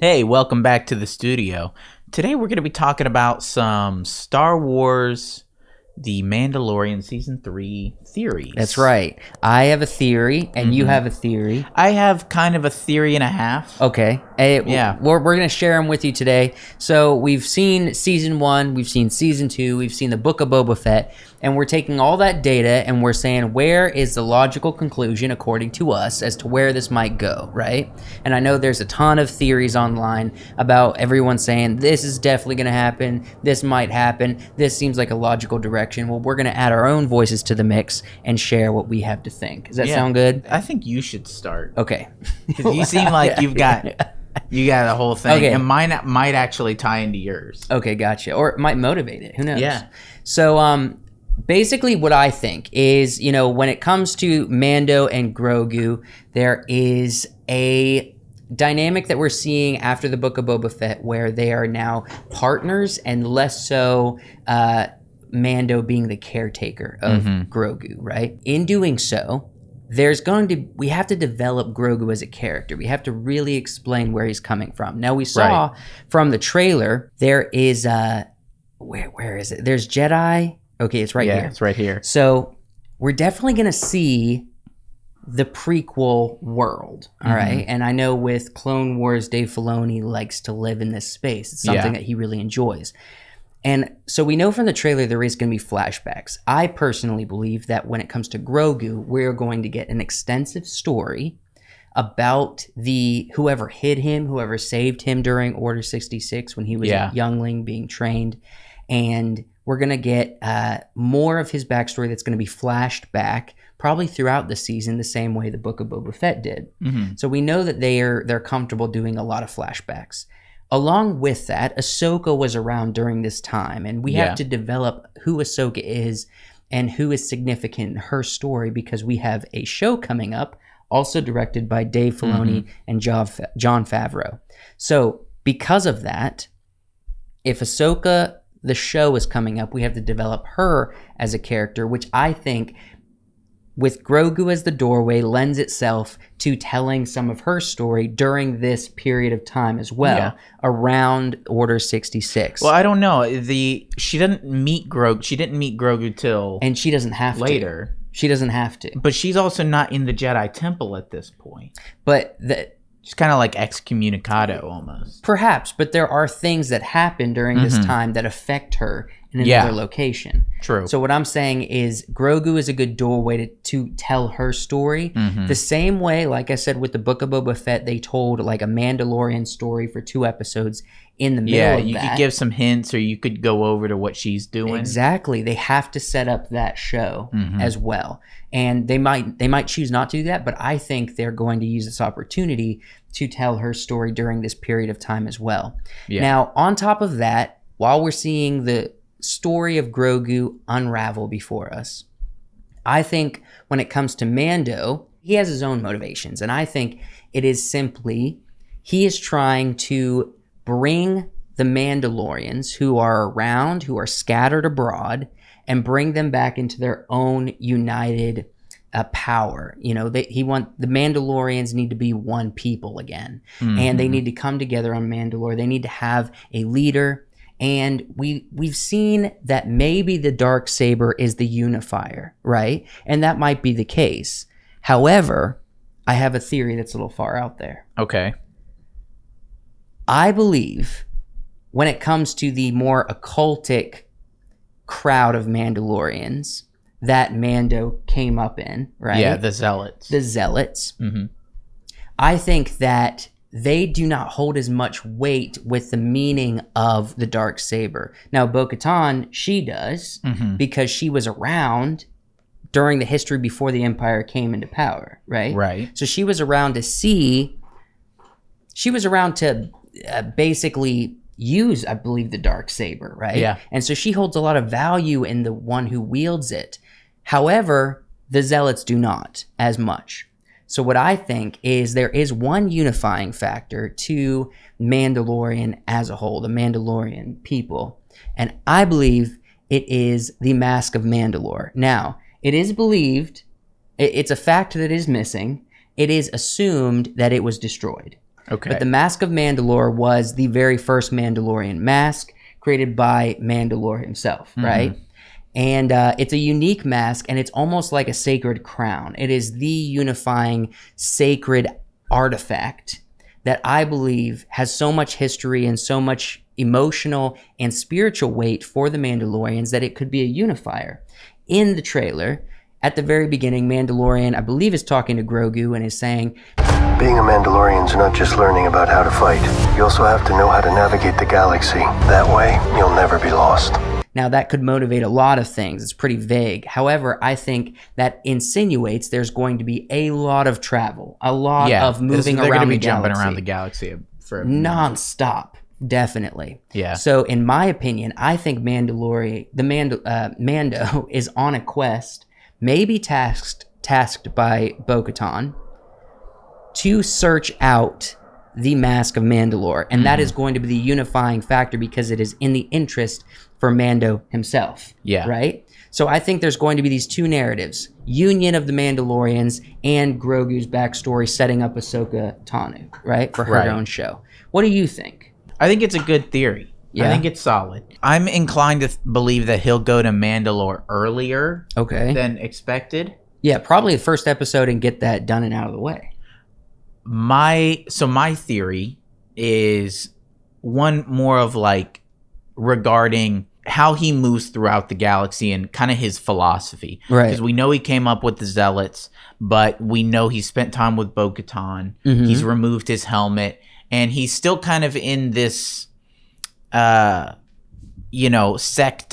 Hey, welcome back to the studio. Today we're going to be talking about some Star Wars, The Mandalorian Season 3 theories. That's right. I have a theory, and you have a theory. I have kind of a theory and a half. Okay. Yeah. We're going to share them with you today. So we've seen Season 1, we've seen Season 2, we've seen the Book of Boba Fett, and we're taking all that data and we're saying where is the logical conclusion according to us as to where this might go, right? And I know there's a ton of theories online about everyone saying this is definitely going to happen, this might happen, this seems like a logical direction. Well, we're going to add our own voices to the mix and share what we have to think. Does that sound good? I think you should start. Okay. 'Cause you seem like you got a whole thing. Okay. And mine might actually tie into yours. Okay, gotcha. Or it might motivate it. Who knows? Yeah. So, basically what I think is, when it comes to Mando and Grogu, there is a dynamic that we're seeing after the Book of Boba Fett where they are now partners and less so Mando being the caretaker of Grogu, right? In doing so, we have to develop Grogu as a character. We have to really explain where he's coming from. Now we saw from the trailer, there is where is it? There's Jedi. Okay, it's right here. Yeah, it's right here. So we're definitely going to see the prequel world, all right? And I know with Clone Wars, Dave Filoni likes to live in this space. It's something that he really enjoys. And so we know from the trailer there is going to be flashbacks. I personally believe that when it comes to Grogu, we're going to get an extensive story about whoever hid him, whoever saved him during Order 66 when he was a youngling being trained. And we're going to get more of his backstory that's going to be flashed back probably throughout the season the same way the Book of Boba Fett did. So we know that they're comfortable doing a lot of flashbacks. Along with that, Ahsoka was around during this time, and we have to develop who Ahsoka is and who is significant in her story because we have a show coming up, also directed by Dave Filoni and John Favreau. So because of that, if Ahsoka, the show is coming up, we have to develop her as a character, which I think with Grogu as the doorway lends itself to telling some of her story during this period of time as well, around Order 66. Well, I don't know. She didn't meet Grogu till and she doesn't have later. She doesn't have to. But she's also not in the Jedi Temple at this point. But she's kind of like excommunicado almost. Perhaps, but there are things that happen during this time that affect her in another location. True. So what I'm saying is Grogu is a good doorway to tell her story. The same way, like I said, with the Book of Boba Fett, they told like a Mandalorian story for 2 episodes in the middle of that. Yeah, you could give some hints or you could go over to what she's doing. Exactly. They have to set up that show as well. And they might choose not to do that, but I think they're going to use this opportunity to tell her story during this period of time as well. Yeah. Now, on top of that, while we're seeing the story of Grogu unravel before us, I think when it comes to Mando, he has his own motivations. And I think it is simply, he is trying to bring the Mandalorians who are around, who are scattered abroad, and bring them back into their own united power. The Mandalorians need to be one people again, and they need to come together on Mandalore. They need to have a leader, and we've seen that maybe the Darksaber is the unifier, right? And that might be the case. However, I have a theory that's a little far out there. Okay. I believe when it comes to the more occultic crowd of Mandalorians that Mando came up in, right? Yeah, the Zealots. I think that they do not hold as much weight with the meaning of the Darksaber. Now, Bo-Katan, she does, because she was around during the history before the Empire came into power, right? Right. So she was around to basically use, I believe, the Darksaber, right? Yeah. And so she holds a lot of value in the one who wields it. However, the Zealots do not as much. So what I think is there is one unifying factor to Mandalorian as a whole, the Mandalorian people. And I believe it is the Mask of Mandalore. Now, it is believed, it's a fact that is missing. It is assumed that it was destroyed. Okay. But the Mask of Mandalore was the very first Mandalorian mask created by Mandalore himself, right? And it's a unique mask, and it's almost like a sacred crown. It is the unifying sacred artifact that I believe has so much history and so much emotional and spiritual weight for the Mandalorians that it could be a unifier. In the trailer, at the very beginning, Mandalorian, I believe, is talking to Grogu and is saying, being a Mandalorian is not just learning about how to fight. You also have to know how to navigate the galaxy. That way, you'll never be lost. Now, that could motivate a lot of things. It's pretty vague. However, I think that insinuates there's going to be a lot of travel, a lot of moving they're around gonna be the jumping galaxy. around the galaxy for Non-stop, definitely. Yeah. So, in my opinion, I think Mando is on a quest, maybe tasked by Bo-Katan, to search out the Mask of Mandalore. And that is going to be the unifying factor because it is in the interest for Mando himself. Yeah. Right? So I think there's going to be these two narratives. Union of the Mandalorians and Grogu's backstory setting up Ahsoka Tano, right? For her own show. What do you think? I think it's a good theory. Yeah. I think it's solid. I'm inclined to believe that he'll go to Mandalore earlier than expected. Yeah, probably the first episode and get that done and out of the way. My theory is one more of like regarding how he moves throughout the galaxy and kind of his philosophy. Right. Because we know he came up with the Zealots, but we know he spent time with Bo-Katan. He's removed his helmet, and he's still kind of in this, sect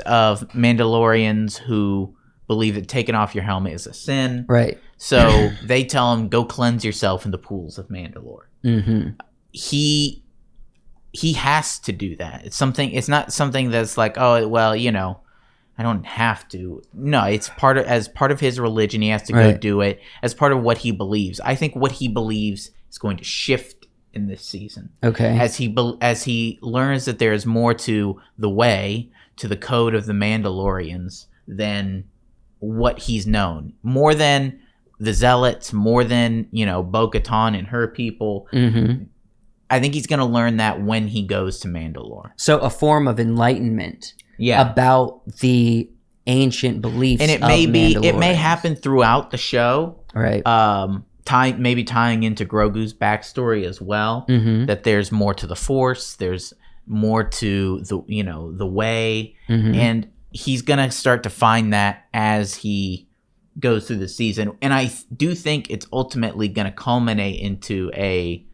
of Mandalorians who believe that taking off your helmet is a sin. Right. So they tell him, go cleanse yourself in the pools of Mandalore. He has to do that. It's not something that's like, oh, well, I don't have to. No, it's as part of his religion. He has to go do it as part of what he believes. I think what he believes is going to shift in this season. Okay. As he learns that there is more to the way, to the code of the Mandalorians than what he's known. More than the Zealots, more than, Bo-Katan and her people. I think he's going to learn that when he goes to Mandalore. So a form of enlightenment about the ancient beliefs and it may happen throughout the show. Right. Tying into Grogu's backstory as well. That there's more to the Force. There's more to the way. And he's going to start to find that as he goes through the season. And I do think it's ultimately going to culminate into a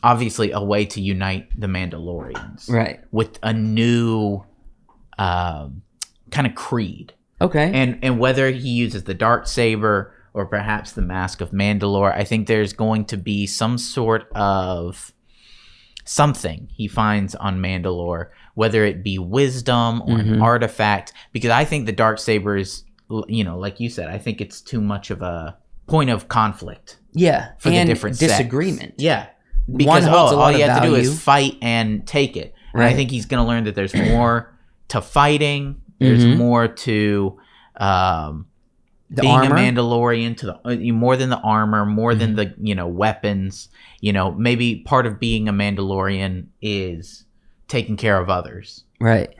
obviously a way to unite the Mandalorians, right, with a new kind of creed. Okay. And whether he uses the darksaber or perhaps the Mask of Mandalore, I think there's going to be some sort of something he finds on Mandalore, whether it be wisdom or an artifact, because I think the darksaber is, like you said, I think it's too much of a point of conflict. Yeah, for the different disagreement. Sects. Yeah, because all you have to do is fight and take it. And right. I think he's going to learn that there's more to fighting. There's more to being armor? a Mandalorian, to the more than the armor, more than the weapons. Maybe part of being a Mandalorian is taking care of others. Right.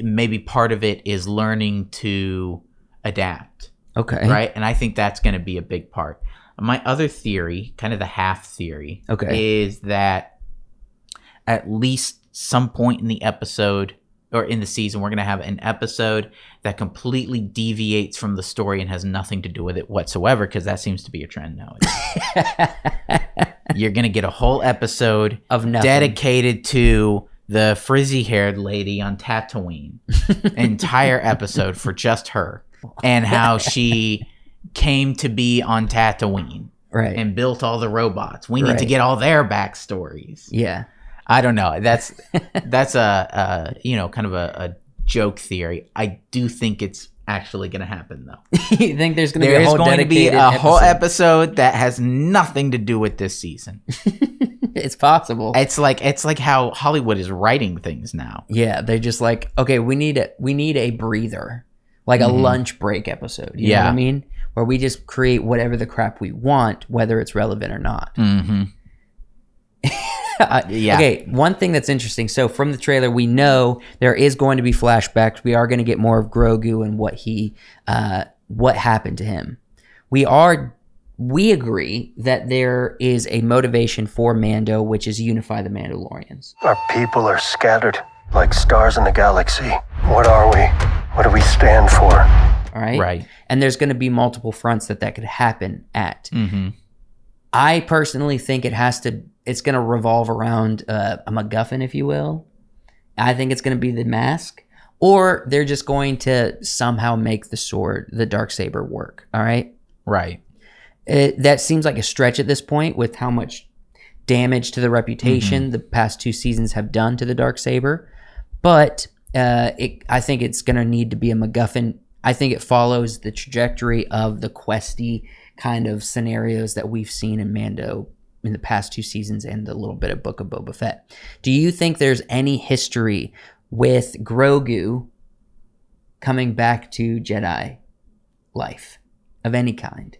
Maybe part of it is learning to adapt. Okay. Right, and I think that's going to be a big part. My other theory, kind of the half theory, is that at least some point in the episode or in the season, we're going to have an episode that completely deviates from the story and has nothing to do with it whatsoever, because that seems to be a trend nowadays. You're going to get a whole episode of nothing dedicated to the frizzy-haired lady on Tatooine. An entire episode for just her and how she came to be on Tatooine, right, and built all the robots. We need to get all their backstories. Yeah, I don't know. That's a kind of a joke theory. I do think it's actually going to happen though. You think there's going to be a whole episode that has nothing to do with this season? It's possible. It's like how Hollywood is writing things now. Yeah, they're just like, okay, we need a breather. Like a lunch break episode. You know what I mean? where we just create whatever the crap we want, whether it's relevant or not. Mm-hmm. Yeah. Okay, one thing that's interesting. So from the trailer, we know there is going to be flashbacks. We are going to get more of Grogu and what happened to him. We agree that there is a motivation for Mando, which is unify the Mandalorians. Our people are scattered like stars in the galaxy. What are we? What do we stand for? All right. Right. And there's going to be multiple fronts that could happen at. Mm-hmm. I personally think it's going to revolve around a MacGuffin, if you will. I think it's going to be the mask, or they're just going to somehow make the sword, the Darksaber, work. All right. Right. That seems like a stretch at this point with how much damage to the reputation the past 2 seasons have done to the Darksaber. But I think it's going to need to be a MacGuffin. I think it follows the trajectory of the questy kind of scenarios that we've seen in Mando in the past 2 seasons and the little bit of Book of Boba Fett. Do you think there's any history with Grogu coming back to Jedi life of any kind?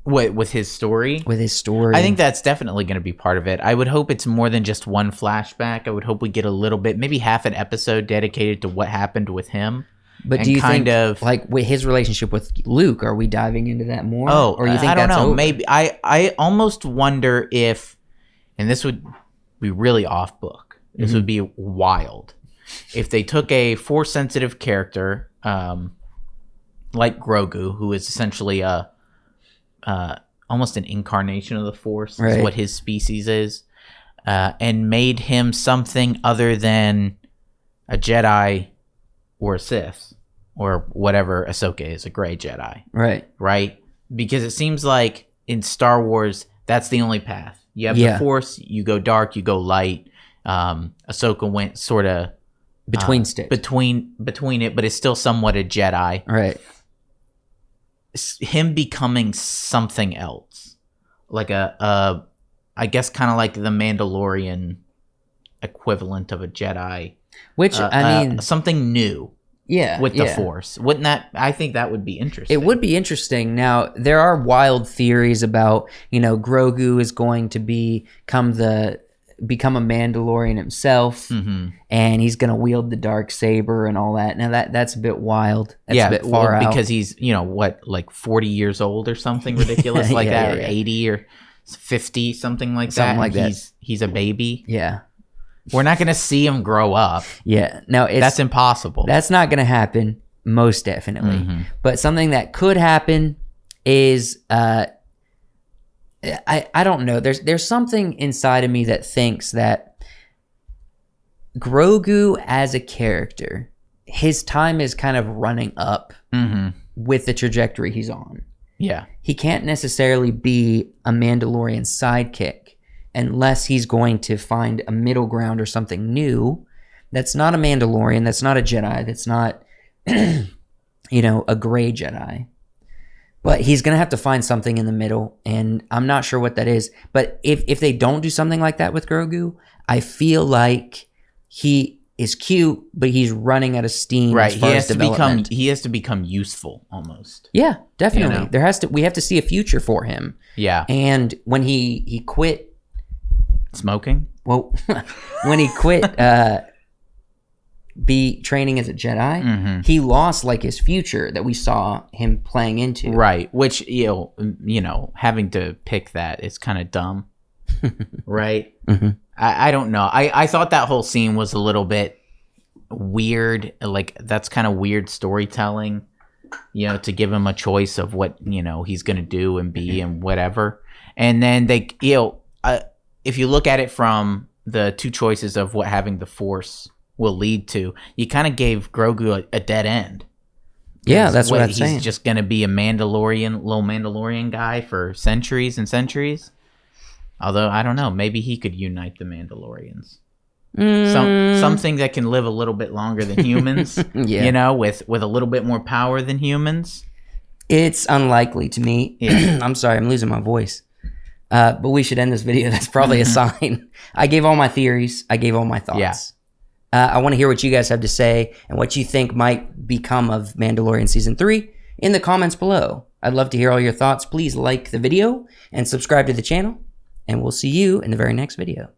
With his story? With his story. I think that's definitely going to be part of it. I would hope it's more than just one flashback. I would hope we get a little bit, maybe half an episode dedicated to what happened with him. But do you think, like, with his relationship with Luke, are we diving into that more? Oh, or you think I don't that's know. over? Maybe I almost wonder if, and this would be really off book. This would be wild if they took a Force sensitive character, like Grogu, who is essentially almost an incarnation of the Force, right, is what his species is, and made him something other than a Jedi or a Sith, or whatever Ahsoka is, a gray Jedi. Right? Because it seems like in Star Wars, that's the only path. You have the Force, you go dark, you go light. Ahsoka went sort of between sticks. Between it, but it's still somewhat a Jedi. Right. Him becoming something else. Like I guess kind of like the Mandalorian equivalent of a Jedi. Which, I mean... something new. Yeah. With the Force. Wouldn't that... I think that would be interesting. It would be interesting. Now, there are wild theories about, Grogu is going to become a Mandalorian himself, and he's going to wield the Darksaber and all that. Now, that's a bit wild. That's a bit far out. Because he's, like 40 years old or something ridiculous like that, or 80 or 50, something like that. He's a baby. Yeah. We're not going to see him grow up. Yeah. No, that's impossible. That's not going to happen, most definitely. But something that could happen is, I don't know. There's something inside of me that thinks that Grogu as a character, his time is kind of running up with the trajectory he's on. Yeah. He can't necessarily be a Mandalorian sidekick unless he's going to find a middle ground or something new that's not a Mandalorian, that's not a Jedi, that's not, a gray Jedi. But he's going to have to find something in the middle, and I'm not sure what that is. But if they don't do something like that with Grogu, I feel like he is cute, but he's running out of steam. Right, as far as development. He has to become useful almost. Yeah, definitely. We have to see a future for him. Yeah. And when he quit smoking? Well, when he quit be training as a Jedi, he lost like his future that we saw him playing into. Right, which having to pick that is kind of dumb. Right? I don't know. I thought that whole scene was a little bit weird. Like, that's kind of weird storytelling, to give him a choice of what, he's going to do and be and whatever. And then they, if you look at it from the two choices of what having the Force will lead to, you kind of gave Grogu a dead end. Yeah, that's what I'm saying. He's just going to be a little Mandalorian guy for centuries and centuries. Although, I don't know, maybe he could unite the Mandalorians. Something that can live a little bit longer than humans, with a little bit more power than humans. It's unlikely to me. Yeah. I'm sorry, I'm losing my voice. But we should end this video. That's probably a sign. I gave all my theories. I gave all my thoughts. Yeah. I want to hear what you guys have to say and what you think might become of Mandalorian Season 3. in the comments below. I'd love to hear all your thoughts. Please like the video and subscribe to the channel, and we'll see you in the very next video.